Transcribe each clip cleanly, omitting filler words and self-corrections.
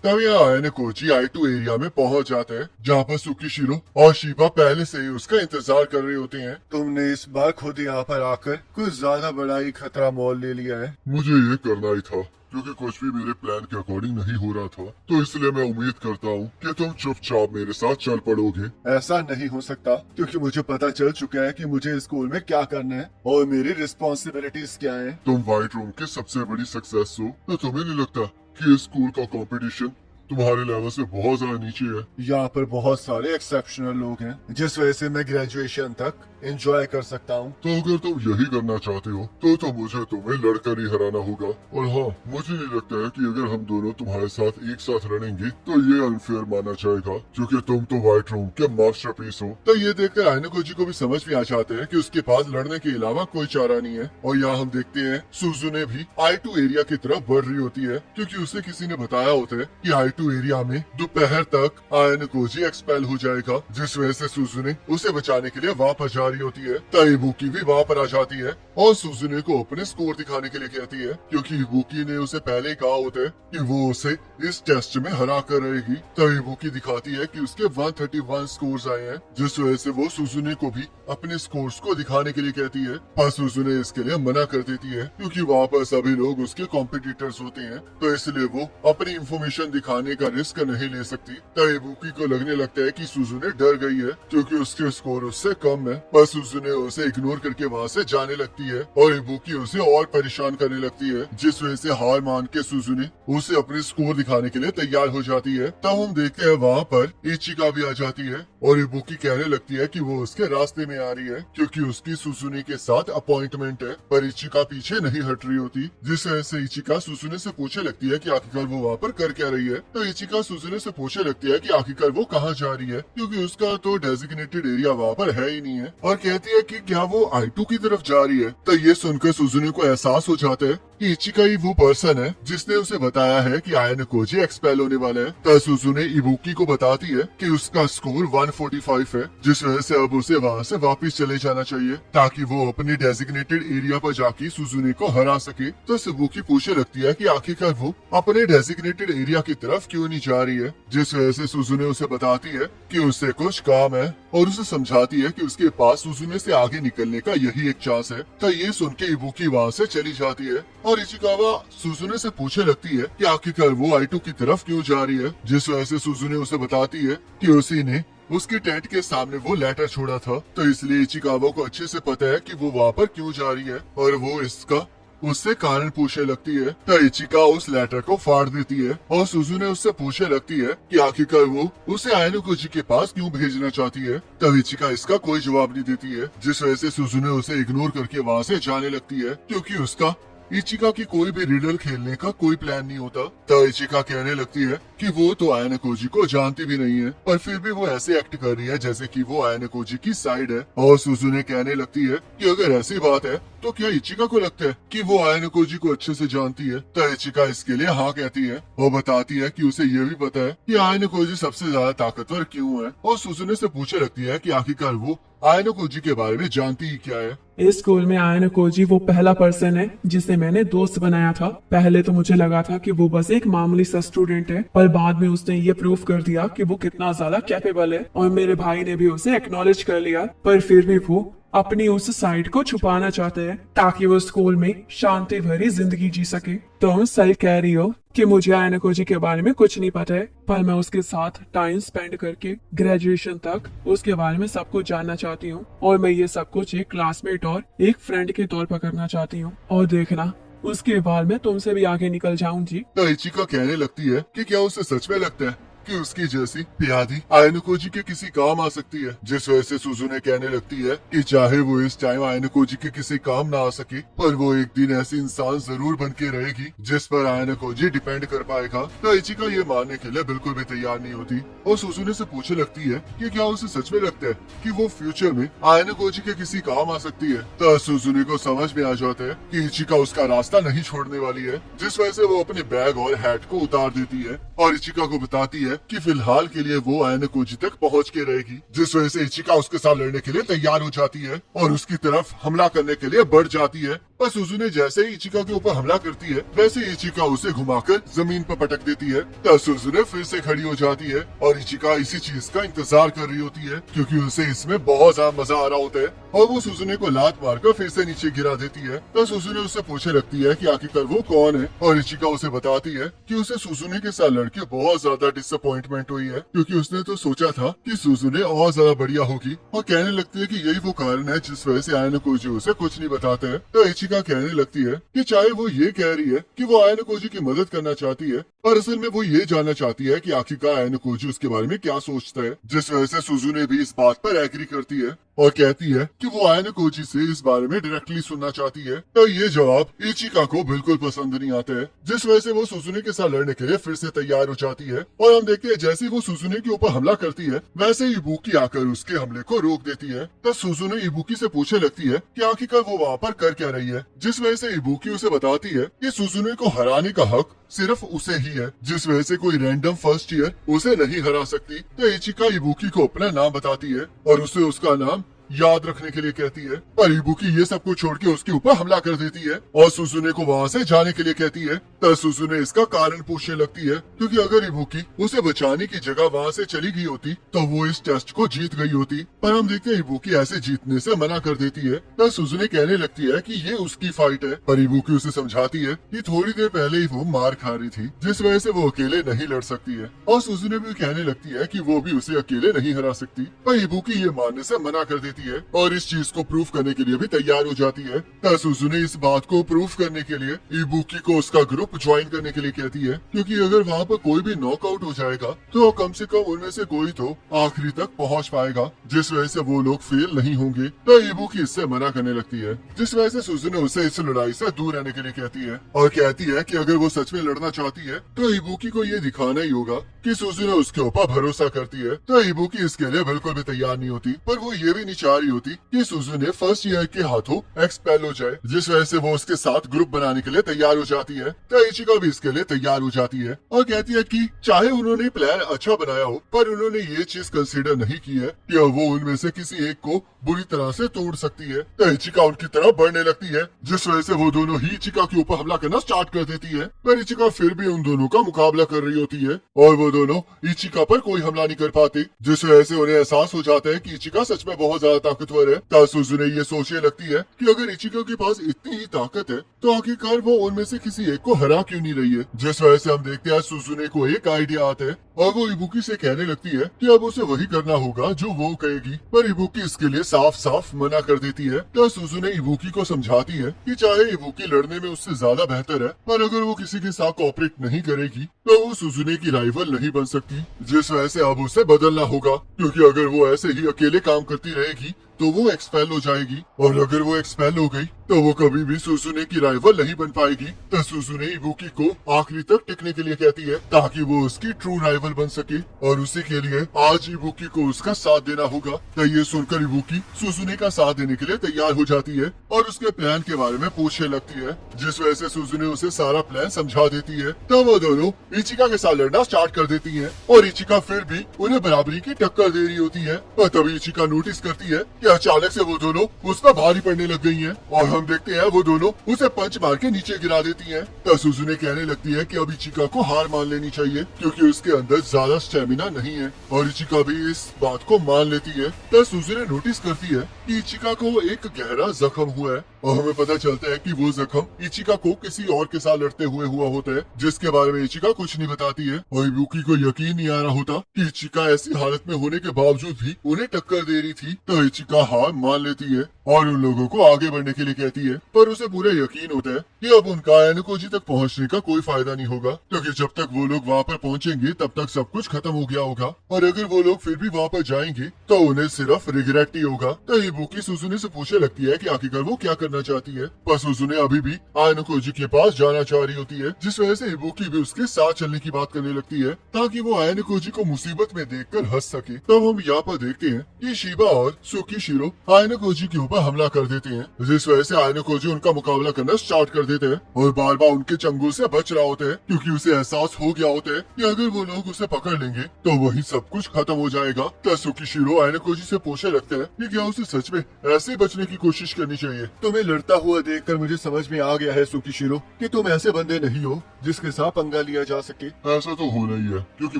तब यहाँ ion Kochi I2 area में पहुंच जाते हैं, जहाँ पर सुकीशिरो और शिबा पहले से ही उसका इंतजार कर रहे होते हैं। तुमने इस बार खुद यहाँ पर आकर कुछ ज्यादा बड़ा ही खतरा मोल ले लिया है। मुझे ये करना ही था, क्योंकि कुछ भी मेरे प्लान के अकॉर्डिंग नहीं हो रहा था, तो इसलिए मैं उम्मीद करता हूँ कि तुम चुपचाप मेरे साथ चल पड़ोगे। ऐसा नहीं हो सकता, क्योंकि मुझे पता चल चुका है कि मुझे स्कूल में क्या करना है और मेरी रिस्पॉन्सिबिलिटीज क्या है। तुम व्हाइट रूम के सबसे बड़ी सक्सेस हो, तो तुम्हें नहीं लगता कि इस स्कूल का कंपटीशन तुम्हारे लेवल से बहुत ज्यादा नीचे है? यहाँ पर बहुत सारे एक्सेप्शनल लोग हैं, जिस वजह से मैं ग्रेजुएशन तक एंजॉय कर सकता हूँ। तो अगर तुम यही करना चाहते हो तो मुझे तुम्हें लड़कर ही हराना होगा। और हाँ, मुझे नहीं लगता है कि अगर हम दोनों तुम्हारे साथ एक साथ लड़ेंगे तो ये अनफेयर माना जाएगा, क्योंकि तुम तो व्हाइट रूम के मास्टरपीस हो। तो ये देखकर आयनोकोजी को भी समझ में आ जाते हैं कि उसके पास लड़ने के अलावा कोई चारा नहीं है। और यहाँ हम देखते हैं सुजुने भी I2 एरिया की तरफ बढ़ रही होती है, क्योंकि उसे किसी ने बताया होता है कि I2 एरिया में दोपहर तक आयनोकोजी एक्सपेल हो जाएगा, जिस वजह से सुजुने उसे बचाने के लिए वापस जा रही होती है। तो इबुकी भी वहाँ पर आ जाती है और सुजुने को अपने स्कोर दिखाने के लिए कहती है, क्योंकि इबुकी ने उसे पहले ही कहा होता है कि वो उसे इस टेस्ट में हरा कर रहेगी। तो इबुकी दिखाती है कि उसके 131 स्कोर्स आए हैं, जिस वजह से वो सुजुने को भी अपने स्कोर्स को दिखाने के लिए कहती है। पर सुजुने इसके लिए मना कर देती है, क्योंकि वहाँ पर सभी लोग उसके कॉम्पिटिटर्स होते हैं, तो इसलिए वो अपनी इंफॉर्मेशन दिखाने का रिस्क नहीं ले सकती। तो इबुकी को लगने लगता है कि सुजुने डर गई है, क्योंकि उसके स्कोर उससे कम है। पर सुजुने उसे इग्नोर करके वहाँ से जाने लगती है और इबुकी उसे और परेशान करने लगती है, जिस वजह से हार मान के सुजुने उसे अपने स्कोर दिखाने के लिए तैयार हो जाती है। तब हम देखते हैं वहाँ पर इचिका भी आ जाती है और इबुकी कहने लगती है कि वो उसके रास्ते में आ रही है, क्योंकि उसकी सुजुने के साथ अपॉइंटमेंट है। पर इचिका पीछे नहीं हट रही होती, जिस वजह से इचिका सुजुने से पूछने लगती है कि आखिरकार वो वहाँ पर कर क्या रही है। तो इचिका सुजुने से पूछने लगती है कि आखिरकार वो कहाँ जा रही है, क्योंकि उसका तो डेजिग्नेटेड एरिया वहाँ पर है ही नहीं है, और कहती है कि क्या वो I2 की तरफ जा रही है। तो ये सुनकर सुजुने को एहसास हो जाता है कि इचिका ही वो पर्सन है जिसने उसे बताया है कि आयनोकोजी एक्सपेल होने वाला है। तो सुजुने इबुकी को बताती है कि उसका स्कोर 145 है, जिस वजह से अब उसे वहाँ से वापस चले जाना चाहिए, ताकि वो अपने डेजिग्नेटेड एरिया पर जाके सुजुने को हरा सके। तो इबुकी पूछने लगती है कि आखिरकार वो अपने डेजिग्नेटेड एरिया की तरफ क्यों नहीं जा रही है, जिस वजह से सुजुने उसे बताती है कि उससे कुछ काम है और उसे समझाती है कि उसके पास सुजुने से आगे निकलने का यही एक चांस है। तो ये सुन के इबुकी वहाँ से चली जाती है और इचिकावा सुजुने से पूछने लगती है कि आखिरकार वो I2 की तरफ क्यों जा रही है, जिस वजह से सुजुने उसे बताती है कि उसी ने उसके टेंट के सामने वो लेटर छोड़ा था। तो इसलिए इचिकावा को अच्छे से पता है कि वो वहाँ पर क्यों जा रही है और वो इसका उससे कारण पूछने लगती है। तो इचिका उस लेटर को फाड़ देती है और सुजुने उससे पूछने लगती है कि आखिरकार वो उसे आयनोकोजी के पास क्यों भेजना चाहती है। तब इचिका इसका कोई जवाब नहीं देती है, जिस वजह से सुजुने उसे इग्नोर करके वहाँ से जाने लगती है, क्योंकि उसका इचिका की कोई भी रिडल खेलने का कोई प्लान नहीं होता। तो इचिका कहने लगती है कि वो तो आयनोकोजी को जानती भी नहीं है, पर फिर भी वो ऐसे एक्ट कर रही है जैसे कि वो आयनोकोजी की साइड है। और सुजुने कहने लगती है कि अगर ऐसी बात है तो क्या इचिका को लगता है कि वो आयनोकोजी को अच्छे से जानती है। तो इचिका इसके लिए हाँ कहती है और बताती है कि उसे ये भी पता है कि आयनोकोजी सबसे ज्यादा ताकतवर क्यों है। और सुजुने से पूछने लगती है कि आखिरकार वो आयनोकोजी के बारे में जानती ही क्या है। इस स्कूल में आयनोकोजी वो पहला पर्सन है जिसे मैंने दोस्त बनाया था। पहले तो मुझे लगा था कि वो बस एक मामूली सा स्टूडेंट है, पर बाद में उसने ये प्रूव कर दिया कि वो कितना ज्यादा कैपेबल है और मेरे भाई ने भी उसे एक्नॉलेज कर लिया। पर फिर भी वो अपनी उस साइड को छुपाना चाहते हैं ताकि वो स्कूल में शांति भरी जिंदगी जी सके। तुम सही कह रही हो कि मुझे आयनोकोजी के बारे में कुछ नहीं पता है, पर मैं उसके साथ टाइम स्पेंड करके ग्रेजुएशन तक उसके बारे में सब कुछ जानना चाहती हूँ और मैं ये सब कुछ एक क्लासमेट और एक फ्रेंड के तौर पर करना चाहती हूँ। और देखना, उसके बाद मैं तुमसे भी आगे निकल जाऊंगी। तो इचिका कहने लगती है कि क्या उसे सच में लगता है कि उसकी जैसी प्यादी आयनोकोजी के किसी काम आ सकती है, जिस वजह से सुजुने कहने लगती है कि चाहे वो इस टाइम आयनोकोजी के किसी काम ना आ सके, पर वो एक दिन ऐसी इंसान जरूर बन के रहेगी जिस पर आयनोकोजी डिपेंड कर पाएगा। तो इचिका ये मानने के लिए बिल्कुल भी तैयार नहीं होती और सुजुने से पूछने लगती है कि क्या उसे सच में लगता है कि वो फ्यूचर में आयनोकोजी के किसी काम आ सकती है। तो सुजुने को समझ में आ जाता है कि इचिका उसका रास्ता नहीं छोड़ने वाली है, जिस वजह से वो अपने बैग और हैट को उतार देती है और इचिका को बताती है कि फिलहाल के लिए वो आयनोकोजी तक पहुंच के रहेगी, जिस वजह से इचिका उसके साथ लड़ने के लिए तैयार हो जाती है और उसकी तरफ हमला करने के लिए बढ़ जाती है। पर सुजुने जैसे ही इचिका के ऊपर हमला करती है वैसे इचिका उसे घुमाकर जमीन पर पटक देती है। तब सुजुने फिर से खड़ी हो जाती है और इचिका इसी चीज का इंतजार कर रही होती है क्योंकि उसे इसमें बहुत ज्यादा मजा आ रहा होता है और वो सुजुने को लात मारकर फिर से नीचे गिरा देती है। तो सुजुने उससे पूछने लगती है कि आखिरकार वो कौन है और इचिका उसे बताती है कि उसे सुजुने के साथ लड़के बहुत ज्यादा डिसअपॉइंटमेंट हुई है क्योंकि उसने तो सोचा था कि सुजुने और ज्यादा बढ़िया होगी और कहने लगती है कि यही वो कारण है जिस वजह से आयनो कोजी उसे कुछ नहीं बताते हैं। तो इचिका कहने लगती है कि चाहे वो ये कह रही है कि वो आयनो कोजी की मदद करना चाहती है पर असल में वो ये जानना चाहती है कि आखिरकार आयनो कोजी उसके बारे में क्या सोचता है, जिस वजह से सुजुने भी इस बात पर एग्री करती है और कहती है कि वो आयनो कोजी से इस बारे में डायरेक्टली सुनना चाहती है। तो ये जवाब इचिका को बिल्कुल पसंद नहीं आता है, जिस वजह से वो सुजुने के साथ लड़ने के लिए फिर से तैयार हो जाती है और हम देखते हैं जैसे ही वो सुजुने के ऊपर हमला करती है वैसे ही इबुकी आकर उसके हमले को रोक देती है। तो सुजुने इबुकी से पूछने लगती है कि आखिरकार वो वहाँ पर कर क्या रही है, जिस वजह से इबुकी उसे बताती है कि सुजुने को हराने का हक सिर्फ उसे ही है, जिस वजह से कोई रैंडम फर्स्ट ईयर उसे नहीं हरा सकती। तो इचिका इबुकी को अपना नाम बताती है और उसे उसका नाम याद रखने के लिए कहती है पर इबुकी ये सब कुछ छोड़ के उसके ऊपर हमला कर देती है और सुजुने को वहाँ से जाने के लिए कहती है। तब सुजुने इसका कारण पूछने लगती है क्योंकि अगर इबुकी उसे बचाने की जगह वहाँ से चली गई होती तो वो इस टेस्ट को जीत गई होती, पर हम देखते हैं इबुकी ऐसे जीतने से मना कर देती है। तब सुजुने कहने लगती है कि ये उसकी फाइट है, पर इबुकी उसे समझाती है कि थोड़ी देर पहले ही वो मार खा रही थी जिस वजह से वो अकेले नहीं लड़ सकती है और सुजुने भी कहने लगती है कि वो भी उसे अकेले नहीं हरा सकती, पर इबुकी ये मानने से मना कर देती है और इस चीज को प्रूफ करने के लिए भी तैयार हो जाती है। तब सुजुने इस बात को प्रूफ करने के लिए इबुकी को उसका ग्रुप ज्वाइन करने के लिए कहती है क्योंकि अगर वहाँ पर कोई भी नॉकआउट हो जाएगा तो कम से कम उनमें से कोई तो आखिरी तक पहुँच पाएगा, जिस वजह से वो लोग फेल नहीं होंगे। तो इबुकी इससे मना करने लगती है, जिस वजह से सुजुने उसे इस लड़ाई से दूर रहने के लिए कहती है और कहती है कि अगर वो सच में लड़ना चाहती है तो इबुकी को ये दिखाना ही होगा कि सुजुने उसके ऊपर भरोसा करती है। तो इबुकी इसके लिए बिल्कुल भी तैयार नहीं होती, पर वो ये भी नहीं चाह रही होती कि सुजुने फर्स्ट ईयर के हाथों एक्सपेल हो जाए, जिस वजह से वो उसके साथ ग्रुप बनाने के लिए तैयार हो जाती है। तो इचिका भी इसके लिए तैयार हो जाती है और कहती है कि चाहे उन्होंने प्लान अच्छा बनाया हो पर उन्होंने ये चीज कंसीडर नहीं की है कि वो उनमें से किसी एक को बुरी तरह से तोड़ सकती है। तो इचिका उनकी तरफ बढ़ने लगती है, जिस वजह से वो दोनों ही इचिका के ऊपर हमला करना स्टार्ट कर देती है, पर इचिका फिर भी उन दोनों का मुकाबला कर रही होती है और वो दोनों इचिका पर कोई हमला नहीं कर पाते, जिस वजह से उन्हें एहसास हो जाता है कि इचिका सच में बहुत ज्यादा ताकतवर है। तब सुजुने ये सोचने लगती है कि अगर इचिका के पास इतनी ही ताकत है तो आखिरकार वो उनमें से किसी एक को हरा क्यों नहीं रही है, जिस वजह से हम देखते हैं सुजुने को एक आइडिया आता है और वो इबुकी से कहने लगती है कि अब उसे वही करना होगा जो वो कहेगी, पर इबुकी इसके लिए साफ साफ मना कर देती है। तो सुजुने इबुकी को समझाती है कि चाहे इबुकी लड़ने में उससे ज्यादा बेहतर है पर अगर वो किसी के साथ कोऑपरेट नहीं करेगी तो वो सुजुने की राइवल नहीं बन सकती, जिस वजह से अब उसे बदलना होगा क्योंकि अगर वो ऐसे ही अकेले काम करती रहेगी तो वो एक्सपेल हो जाएगी और अगर वो एक्सपेल हो गई तो वो कभी भी सुजुने की राइवल नहीं बन पाएगी। तो सुजुने इबुकी को आखिरी तक टिकने के लिए कहती है ताकि वो उसकी ट्रू राइवल बन सके और उसी के लिए आज इबुकी को उसका साथ देना होगा। तो ये सुनकर इबुकी सुजुने का साथ देने के लिए तैयार हो जाती है और उसके प्लान के बारे में पूछने लगती है, जिस वजह से सुजुने उसे सारा प्लान समझा देती है। तब वो दोनों इचिका के साथ लड़ना स्टार्ट कर देती है और इचिका फिर भी उन्हें बराबरी की टक्कर दे रही होती है, और तभी इचिका नोटिस करती है कि अचानक से वो दोनों उस पर भारी पड़ने लग गई हैं और हम देखते हैं वो दोनों उसे पंच मार के नीचे गिरा देती हैं। तब सुजुने कहने लगती है कि अब इचिका को हार मान लेनी चाहिए क्योंकि उसके अंदर ज्यादा स्टेमिना नहीं है और इचिका भी इस बात को मान लेती है। तब सुजुने नोटिस करती है कि इचिका को एक गहरा जख्म हुआ है और हमें पता चलता है कि वो जख्म इचिका को किसी और के साथ लड़ते हुए हुआ होता है, जिसके बारे में इचिका कुछ नहीं बताती है और इबुकी को यकीन नहीं आ रहा होता कि इचिका ऐसी हालत में होने के बावजूद भी उन्हें टक्कर दे रही थी। तो इचिका हार मान लेती है और उन लोगों को आगे बढ़ने के लिए कहती है, पर उसे पूरा यकीन होता है कि अब उनका एनकोजी तक पहुंचने का कोई फायदा नहीं होगा क्योंकि जब तक वो लोग वहाँ पर पहुंचेंगे तब तक सब कुछ खत्म हो गया होगा और अगर वो लोग फिर भी वहाँ पर जाएंगे तो उन्हें सिर्फ रिग्रेट ही होगा। तो इबुकी सुजुने से पूछने लगती है कि आखिरकार वो क्या करना चाहती है, पर सुजुने अभी भी एनकोजी के पास जाना चाह रही होती है, जिस वजह से इबुकी भी उसके साथ चलने की बात करने लगती है ताकि वो एनकोजी को मुसीबत में देखकर हंस सके। तब हम यहाँ पर देखते हैं कि शिबा और सुकी सुकीशिरो आयनो कोजी के ऊपर हमला कर देते हैं, जिस वजह से आयनो कोजी उनका मुकाबला करना स्टार्ट कर देते हैं और बार बार उनके चंगुल से बच रहा होता है, क्योंकि उसे एहसास हो गया होता है कि अगर वो लोग उसे पकड़ लेंगे तो वही सब कुछ खत्म हो जाएगा। तो सुकीशिरो आयनो कोजी से पूछने लगता है कि क्या उसे सच में ऐसे बचने की कोशिश करनी चाहिए। तुम्हें लड़ता हुआ देखकर मुझे समझ में आ गया है सुकीशिरो कि तुम ऐसे बंदे नहीं हो जिसके साथ पंगा लिया जा सके। ऐसा तो होना ही है, क्योंकि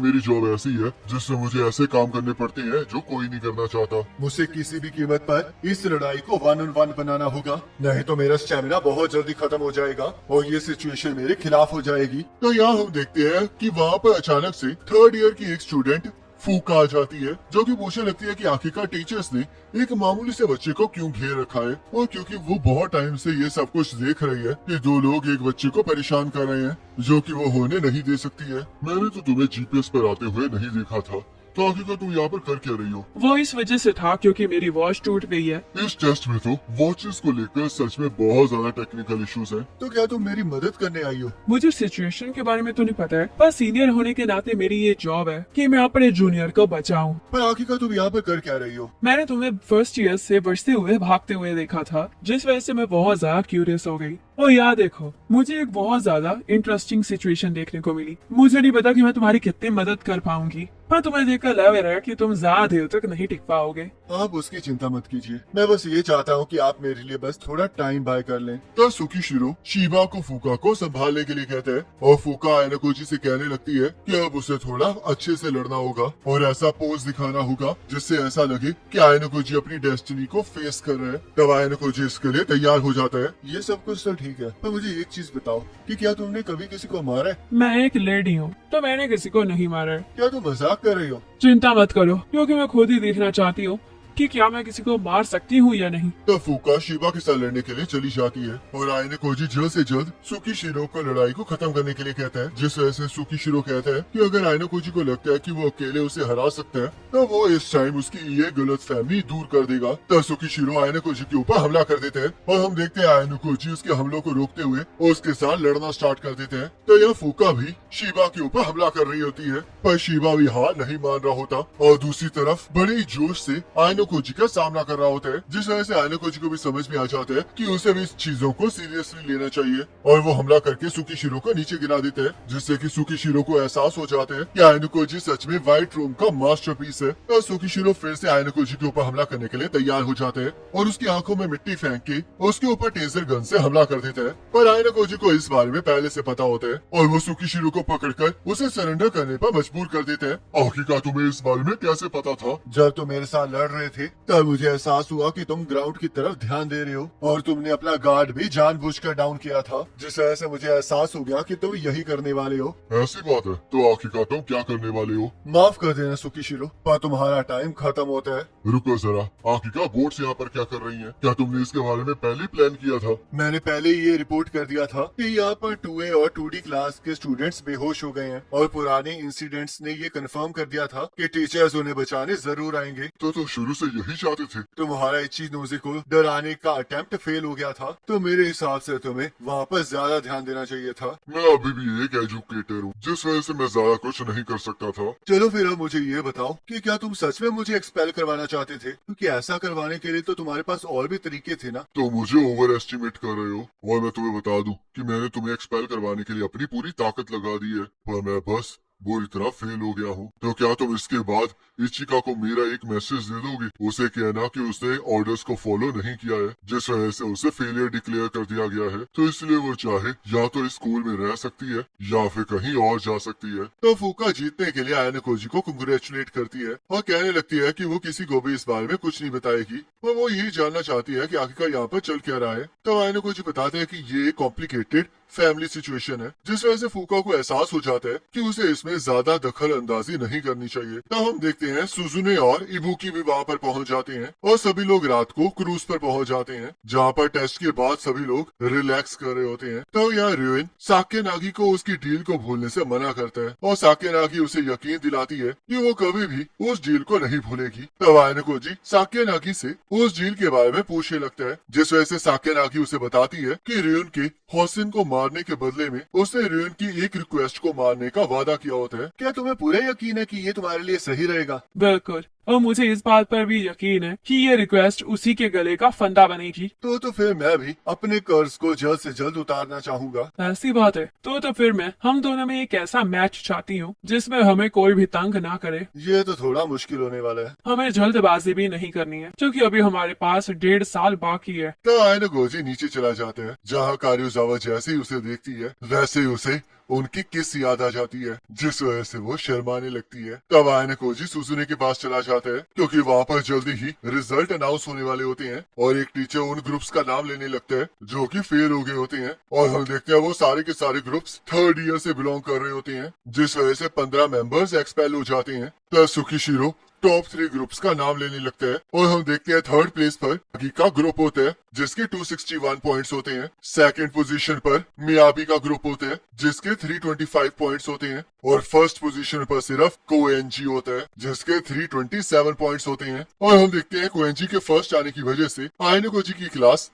मेरी जॉब ऐसी है जिससे मुझे ऐसे काम करने पड़ते हैं जो कोई नहीं करना चाहता। मुझे किसी भी कीमत पर इस लड़ाई को 1-on-1 बनाना होगा, नहीं तो मेरा स्टेमिना बहुत जल्दी खत्म हो जाएगा और ये सिचुएशन मेरे खिलाफ हो जाएगी। तो यहाँ हम देखते हैं कि वहाँ पर अचानक से 3rd ईयर की एक स्टूडेंट फूका आ जाती है, जो कि पूछने लगती है कि आखिरकार टीचर्स ने एक मामूली से बच्चे को क्यों घेर रखा है, और क्योंकि वो बहुत टाइम से ये सब कुछ देख रही है कि 2 लोग एक बच्चे को परेशान कर रहे हैं जो कि वो होने नहीं दे सकती है। मैंने तो तुम्हें जीपीएस पर आते हुए नहीं देखा था, तो आखिरकार तुम यहाँ पर कर क्या रही हो? वो इस वजह से था क्योंकि मेरी वॉच टूट गई है। इस टेस्ट में तो वॉचेस को लेकर सच में बहुत ज्यादा टेक्निकल इश्यूज हैं। तो क्या तुम मेरी मदद करने आई हो? मुझे सिचुएशन के बारे में तो नहीं पता है, पर सीनियर होने के नाते मेरी ये जॉब है कि मैं अपने जूनियर को बचाऊं। पर आखिरकार तुम यहाँ पर कर क्या रही हो? मैंने तुम्हें फर्स्ट ईयर से बचते हुए भागते हुए देखा था, जिस वजह से मैं बहुत ज्यादा क्यूरियस हो गई। और यार देखो, मुझे एक बहुत ज्यादा इंटरेस्टिंग सिचुएशन देखने को मिली। मुझे नहीं पता कि मैं तुम्हारी कितनी मदद कर पाऊंगी, पर तुम्हें देखकर लग रहा है कि तुम ज्यादा देर तक नहीं टिक पाओगे। आप उसकी चिंता मत कीजिए, मैं बस ये चाहता हूँ कि आप मेरे लिए बस थोड़ा टाइम बाय कर लें। तो सुकीशिरो शीबा को फूका को संभालने के लिए कहता है और फूका आयनो कोजी से कहने लगती है कि अब उसे थोड़ा अच्छे से लड़ना होगा और ऐसा पोज दिखाना होगा जिससे ऐसा लगे कि आयनो कोजी अपनी डेस्टिनी को फेस कर रहे हैं। तब आयनो कोजी इसके लिए तैयार हो जाता है। ये सब कुछ तो ठीक है, पर मुझे एक चीज बताओ कि क्या तुमने कभी किसी को मारा है? मैं एक लेडी हूँ, तो मैंने किसी को नहीं मारा है। क्या तुम मजाक कर रही हो? चिंता मत करो, क्योंकि मैं खुद ही देखना चाहती हूँ कि क्या मैं किसी को मार सकती हूँ या नहीं। तो फूका शीबा के साथ लड़ने के लिए चली जाती है और आयनो कोजी जल्द से जल्द सुकीशिरो को लड़ाई को खत्म करने के लिए कहता है, जिस वजह से सुकीशिरो कहता है कि अगर आयनो कोजी को लगता है कि वो अकेले उसे हरा सकता है तो वो इस टाइम उसकी ये गलतफहमी दूर कर देगा। तो सुकीशिरो आयनो कोजी के ऊपर हमला कर देते हैं और हम देखते हैं आयनो कोजी उसके हमलों को रोकते हुए और उसके साथ लड़ना स्टार्ट कर देते हैं। तो यह फूका भी शीबा के ऊपर हमला कर रही होती है, पर शीबा भी हार नहीं मान रहा होता और दूसरी तरफ बड़े ही जोश से आयनो कोजी का सामना कर रहा होता है, जिस वजह से आयनो कोजी को भी समझ में आ जाता है कि उसे भी इस चीजों को सीरियसली लेना चाहिए और वो हमला करके सुकीशिरो को नीचे गिरा देते हैं, जिससे कि सुकीशिरो को एहसास हो जाता है कि आयनो कोजी सच में व्हाइट रूम का मास्टरपीस है। और सुकीशिरो फिर से आयनो कोजी के ऊपर हमला करने के लिए तैयार हो जाते हैं और उसकी आंखों में मिट्टी फेंक के उसके ऊपर टेजर गन से हमला कर देते हैं। पर आयनो कोजी को इस बारे में पहले से पता होता है और वो सुकीशिरो को पकड़कर उसे सरेंडर करने पर मजबूर कर देते हैं। आखिरकार तुम्हें इस बारे में कैसे पता था? जब तुम मेरे साथ लड़ रहे थे तब मुझे एहसास हुआ कि तुम ग्राउंड की तरफ ध्यान दे रहे हो और तुमने अपना गार्ड भी जानबूझकर डाउन किया था, जिस वजह से मुझे एहसास हो गया कि तुम यही करने वाले हो। ऐसी बात है, तो आखिरकार तुम क्या करने वाले हो? माफ कर देना सुकीशिरो, पर तुम्हारा टाइम खत्म होता है। रुको जरा, आखिरकार बोर्ड्स यहाँ पर क्या कर रही हैं? क्या तुमने इसके बारे में पहले प्लान किया था? मैंने पहले ही ये रिपोर्ट कर दिया था कि यहाँ पर 2A और 2D क्लास के स्टूडेंट्स बेहोश हो गए हैं और पुराने इंसिडेंट्स ने ये कंफर्म कर दिया था कि टीचर्स उन्हें बचाने जरूर आएंगे। तो शुरू से यही चाहते थे? तुम्हारा इच्छी नोजी को डराने का अटेम्प्ट फेल हो गया था, तो मेरे हिसाब से तुम्हें वहाँ पर ज्यादा ध्यान देना चाहिए था। मैं अभी भी एक एजुकेटर हूँ, जिस वजह से मैं ज्यादा कुछ नहीं कर सकता था। चलो फिर अब मुझे ये बताओ कि क्या तुम सच में मुझे एक्सपेल करवाना चाहते थे? क्योंकि ऐसा करवाने के लिए तो तुम्हारे पास और भी तरीके थे ना। तो मुझे ओवर एस्टिमेट कर रहे हो, और मैं तुम्हें बता दूं कि मैंने तुम्हें एक्सपेल करवाने के लिए अपनी पूरी ताकत लगा दी है, पर मैं बस बुरी तरह फेल हो गया हूँ। तो क्या तुम इसके बाद इचिका को मेरा एक मैसेज दे दोगे? उसे कहना कि उसने ऑर्डर्स को फॉलो नहीं किया है, जिस वजह से उसे फेलियर डिक्लेयर कर दिया गया है। तो इसलिए वो चाहे या तो इस स्कूल में रह सकती है या फिर कहीं और जा सकती है। तो फूका जीतने के लिए आयनो कोजी को कंग्रेचुलेट करती है और कहने लगती है कि वो किसी को भी इस बारे में कुछ नहीं बताएगी और वो यही जानना चाहती है कि आखिरकार यहाँ पर चल क्या रहा है। तो आयनो कोजी बताते हैं कि ये कॉम्प्लिकेटेड फैमिली सिचुएशन है, जिस वजह से फूका को एहसास हो जाता है कि उसे इसमें ज्यादा दखल अंदाजी नहीं करनी चाहिए। तब हम देखते हैं सुजुने और इबुकी भी वहाँ पर पहुँच जाते हैं और सभी लोग रात को क्रूज पर पहुँच जाते हैं, जहाँ पर टेस्ट के बाद सभी लोग रिलैक्स कर रहे होते हैं। तो यहाँ रियोइन साके नागी को उसकी डील को भूलने से मना करता है और साके नागी उसे यकीन दिलाती है कि वो कभी भी उस डील को नहीं भूलेगी। तब आयनो कोजी साके नागी से उस डील के बारे में पूछने लगता है, जिस वजह से साके नागी उसे बताती है कि रियोन के होसिन को मारने के बदले में उसने रियोन की एक रिक्वेस्ट को मारने का वादा किया होता है। क्या तुम्हें पूरा यकीन है कि ये तुम्हारे लिए सही रहेगा? बिल्कुल, और मुझे इस बात पर भी यकीन है कि ये रिक्वेस्ट उसी के गले का फंदा बनेगी। तो फिर मैं भी अपने कर्ज को जल्द से जल्द उतारना चाहूंगा। ऐसी बात है तो फिर मैं हम दोनों में एक ऐसा मैच चाहती हूँ जिसमें हमें कोई भी तंग ना करे। ये तो थोड़ा मुश्किल होने वाला है। हमें जल्दबाजी भी नहीं करनी है क्योंकि अभी हमारे पास 1.5 साल बाकी है। तो आयन गोजी नीचे चला जाते हैं। जहाँ कारियोजावा जैसे ही उसे देखती है वैसे ही उसे उनकी किस याद आ जाती है, जिस वजह से वो शर्माने लगती है। तब आयन कोजी सुजुने के पास चला जाता है क्योंकि वहाँ पर जल्दी ही रिजल्ट अनाउंस होने वाले होते हैं और एक टीचर उन ग्रुप्स का नाम लेने लगता है जो कि फेल हो गए होते हैं। और हम देखते हैं वो सारे के सारे ग्रुप्स 3rd ईयर से बिलोंग कर रहे होते हैं, जिस वजह से 15 मेंबर्स एक्सपेल हो जाते हैं। तो सुकीशिरो टॉप 3 ग्रुप्स का नाम लेने लगता है और हम देखते हैं 3rd प्लेस पर आगी का ग्रुप होता है जिसके 261 पॉइंट्स होते हैं। 2nd पोजीशन पर मियाबी का ग्रुप होता है जिसके 325 पॉइंट्स होते हैं और 1st पोजीशन पर सिर्फ कोएनजी होता है जिसके 327 पॉइंट्स होते हैं। और हम देखते हैं कोएनजी के फर्स्ट आने की वजह से आयनोकोजी की क्लास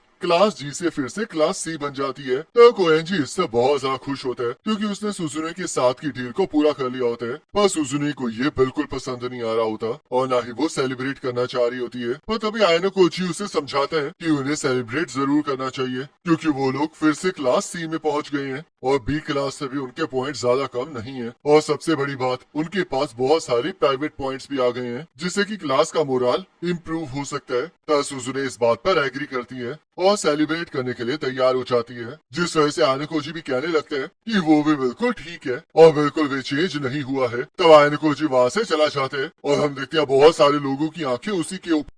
जी से फिर से क्लास सी बन जाती है। तो कोएनजी इससे बहुत ज्यादा खुश होता है क्योंकि उसने सुजुने के साथ की डील को पूरा कर लिया होता है। पर सुजुने को ये बिल्कुल पसंद नहीं आ रहा होता और ना ही वो सेलिब्रेट करना चाह रही होती है। पर तभी आयनोकोजी उसे समझाता है कि उन्हें सेलिब्रेट जरूर करना चाहिए क्योंकि वो लोग फिर से क्लास सी में पहुंच गए हैं और बी क्लास से भी उनके पॉइंट ज्यादा कम नहीं है। और सबसे बड़ी बात, उनके पास बहुत सारे प्राइवेट पॉइंट्स भी आ गए हैं जिससे कि क्लास का मोरल इम्प्रूव हो सकता है। तब सुजुने इस बात पर एग्री करती है और सेलिब्रेट करने के लिए तैयार हो जाती है, जिस वजह से आयनोकोजी भी कहने लगते हैं कि वो भी बिल्कुल ठीक है और बिल्कुल भी चेंज नहीं हुआ है। तब आयनोकोजी वहाँ से चला जाते हैं और हम देखते हैं बहुत सारे लोगों की आंखें उसी के ऊपर